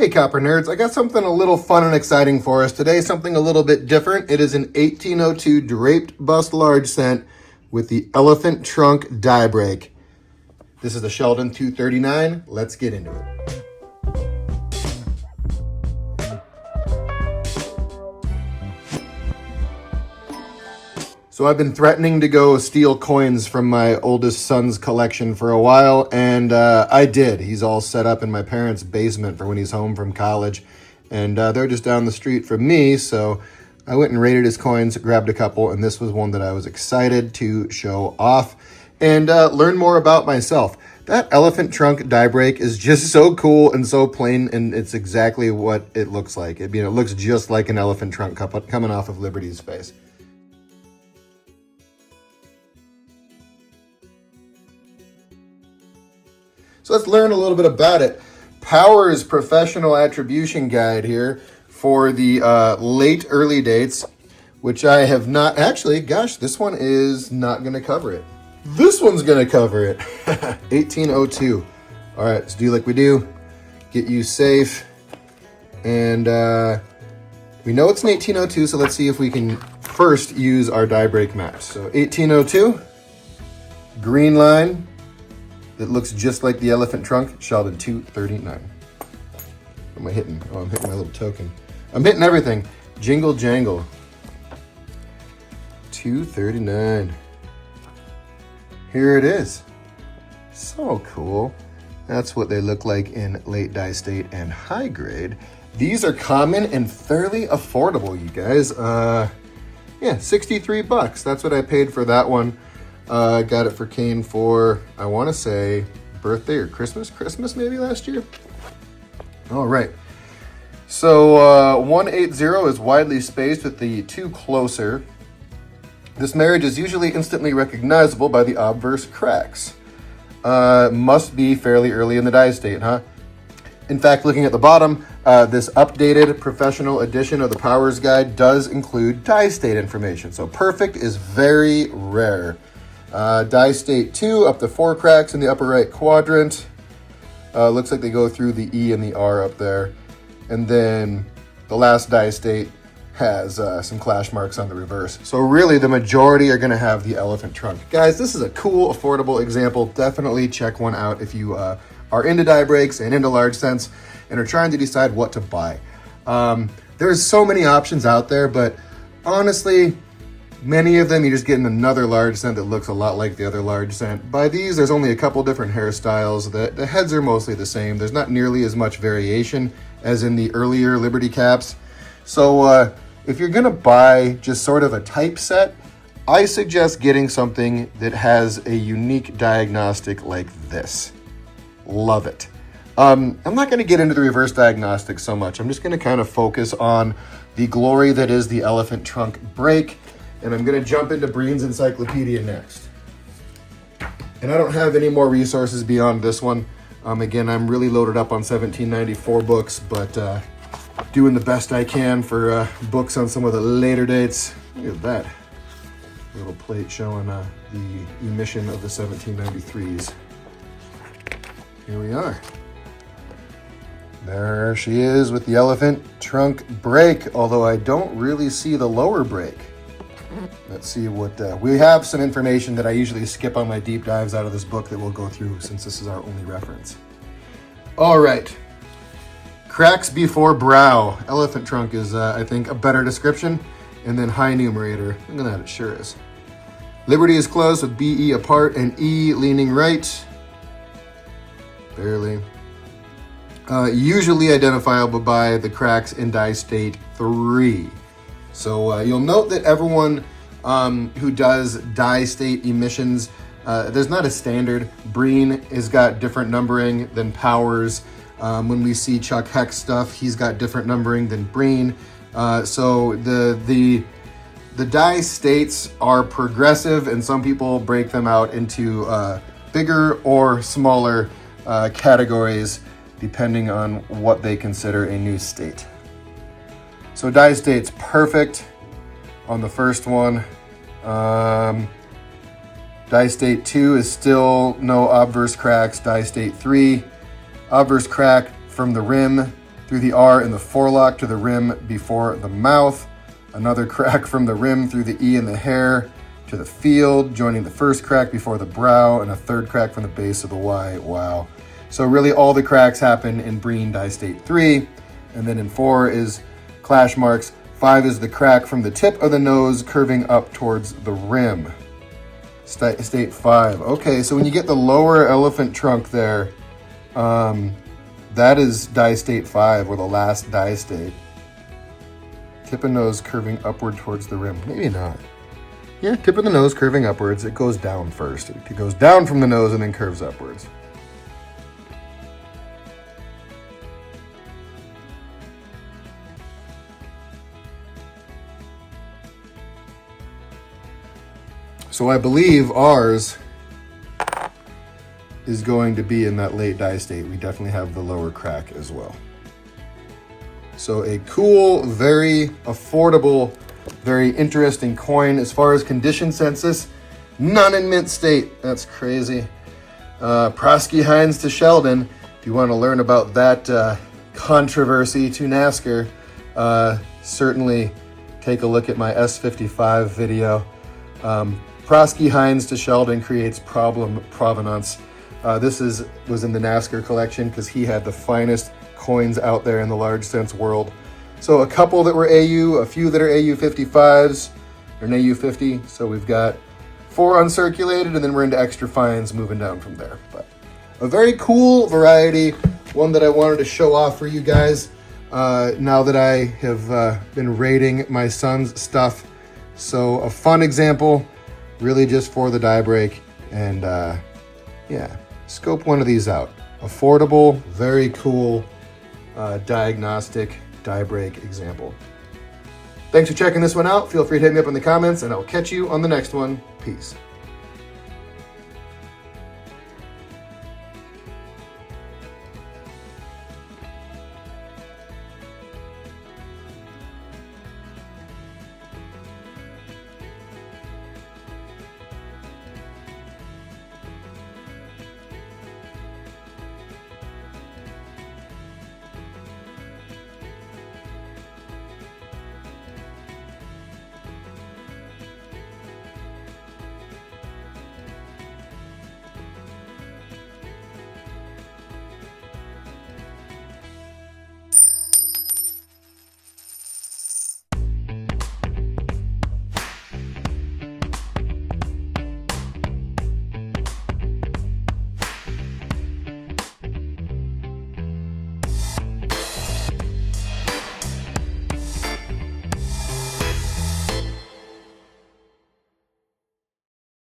Hey Copper Nerds, I got something a little fun and exciting for us today, something a little bit different. It is an 1802 Draped Bust Large Cent with the elephant trunk die break. This is the Sheldon 239. Let's get into it. So I've been threatening to go steal coins from my oldest son's collection for a while, and I did. He's all set up in my parents' basement for when he's home from college, and they're just down the street from me, so I went and raided his coins, grabbed a couple, and this was one that I was excited to show off and learn more about myself. That elephant trunk die break is just so cool and so plain, and it's exactly what it looks like. It looks just like an elephant trunk coming off of Liberty's face. So let's learn a little bit about it. Power's professional attribution guide here for the late early dates, which I have not actually. Gosh, this one is not going to cover it. This one's going to cover it. 1802. All right, let's do like we do. Get you safe, and we know it's an 1802. So let's see if we can first use our die break match. So 1802, green line. It looks just like the elephant trunk, Sheldon 239. What am I hitting? Oh, I'm hitting my little token. I'm hitting everything. Jingle jangle. 239. Here it is. So cool. That's what they look like in late die state and high grade. These are common and fairly affordable, you guys. Yeah, 63 bucks. That's what I paid for that one. Got it for Kane for, I want to say, birthday or Christmas maybe last year. All right. So 180 is widely spaced with the two closer. This marriage is usually instantly recognizable by the obverse cracks. Must be fairly early in the die state, huh? In fact, looking at the bottom, this updated professional edition of the Powers Guide does include die state information. So perfect is very rare. Die state 2, up to 4 cracks in the upper right quadrant. Looks like they go through the E and the R up there. And then the last die state has some clash marks on the reverse. So really the majority are going to have the elephant trunk. Guys, this is a cool, affordable example. Definitely check one out if you are into die breaks and into large cents and are trying to decide what to buy. There's so many options out there, but honestly, many of them, you're just getting another large cent that looks a lot like the other large cent. By these, there's only a couple different hairstyles. The heads are mostly the same. There's not nearly as much variation as in the earlier Liberty caps. So if you're going to buy just sort of a type set, I suggest getting something that has a unique diagnostic like this. Love it. I'm not going to get into the reverse diagnostic so much. I'm just going to kind of focus on the glory that is the elephant trunk break. And I'm going to jump into Breen's Encyclopedia next. And I don't have any more resources beyond this one. Again, I'm really loaded up on 1794 books, but doing the best I can for books on some of the later dates. Look at that little plate showing the emission of the 1793s. Here we are. There she is with the elephant trunk break, although I don't really see the lower break. Let's see what, we have some information that I usually skip on my deep dives out of this book that we'll go through since this is our only reference. All right. Cracks before brow. Elephant trunk is, I think, a better description. And then high numerator. Look at that, it sure is. Liberty is closed with BE apart and E leaning right. Barely. Usually identifiable by the cracks in die state 3. So you'll note that everyone who does die state emissions, there's not a standard. Breen has got different numbering than Powers. When we see Chuck Heck's stuff, he's got different numbering than Breen. So the die states are progressive, and some people break them out into bigger or smaller categories depending on what they consider a new state. So die state's perfect on the first one. Die state 2 is still no obverse cracks. Die state 3, obverse crack from the rim through the R in the forelock to the rim before the mouth. Another crack from the rim through the E in the hair to the field, joining the first crack before the brow, and a third crack from the base of the Y. Wow. So really all the cracks happen in Breen die state 3, and then in 4 is clash marks. 5 is the crack from the tip of the nose curving up towards the rim. State 5. Okay, so when you get the lower elephant trunk there, that is die state 5, or the last die state. Tip of nose curving upward towards the rim. Maybe not. Yeah, tip of the nose curving upwards. It goes down first. It goes down from the nose and then curves upwards. So I believe ours is going to be in that late die state. We definitely have the lower crack as well. So a cool, very affordable, very interesting coin. As far as condition census, none in mint state. That's crazy. Prosky Hines to Sheldon. If you want to learn about that controversy to NASCAR, certainly take a look at my S-55 video. Prosky Hines to Sheldon creates problem provenance. This was in the NASCAR collection because he had the finest coins out there in the large cents world. So a couple that were AU, a few that are AU 55s, or an AU 50. So we've got 4 uncirculated, and then we're into extra fines moving down from there. But a very cool variety, one that I wanted to show off for you guys now that I have been rating my son's stuff. So a fun example, really just for the die break, and yeah, scope one of these out. Affordable, very cool diagnostic die break example. Thanks for checking this one out. Feel free to hit me up in the comments, and I'll catch you on the next one. Peace.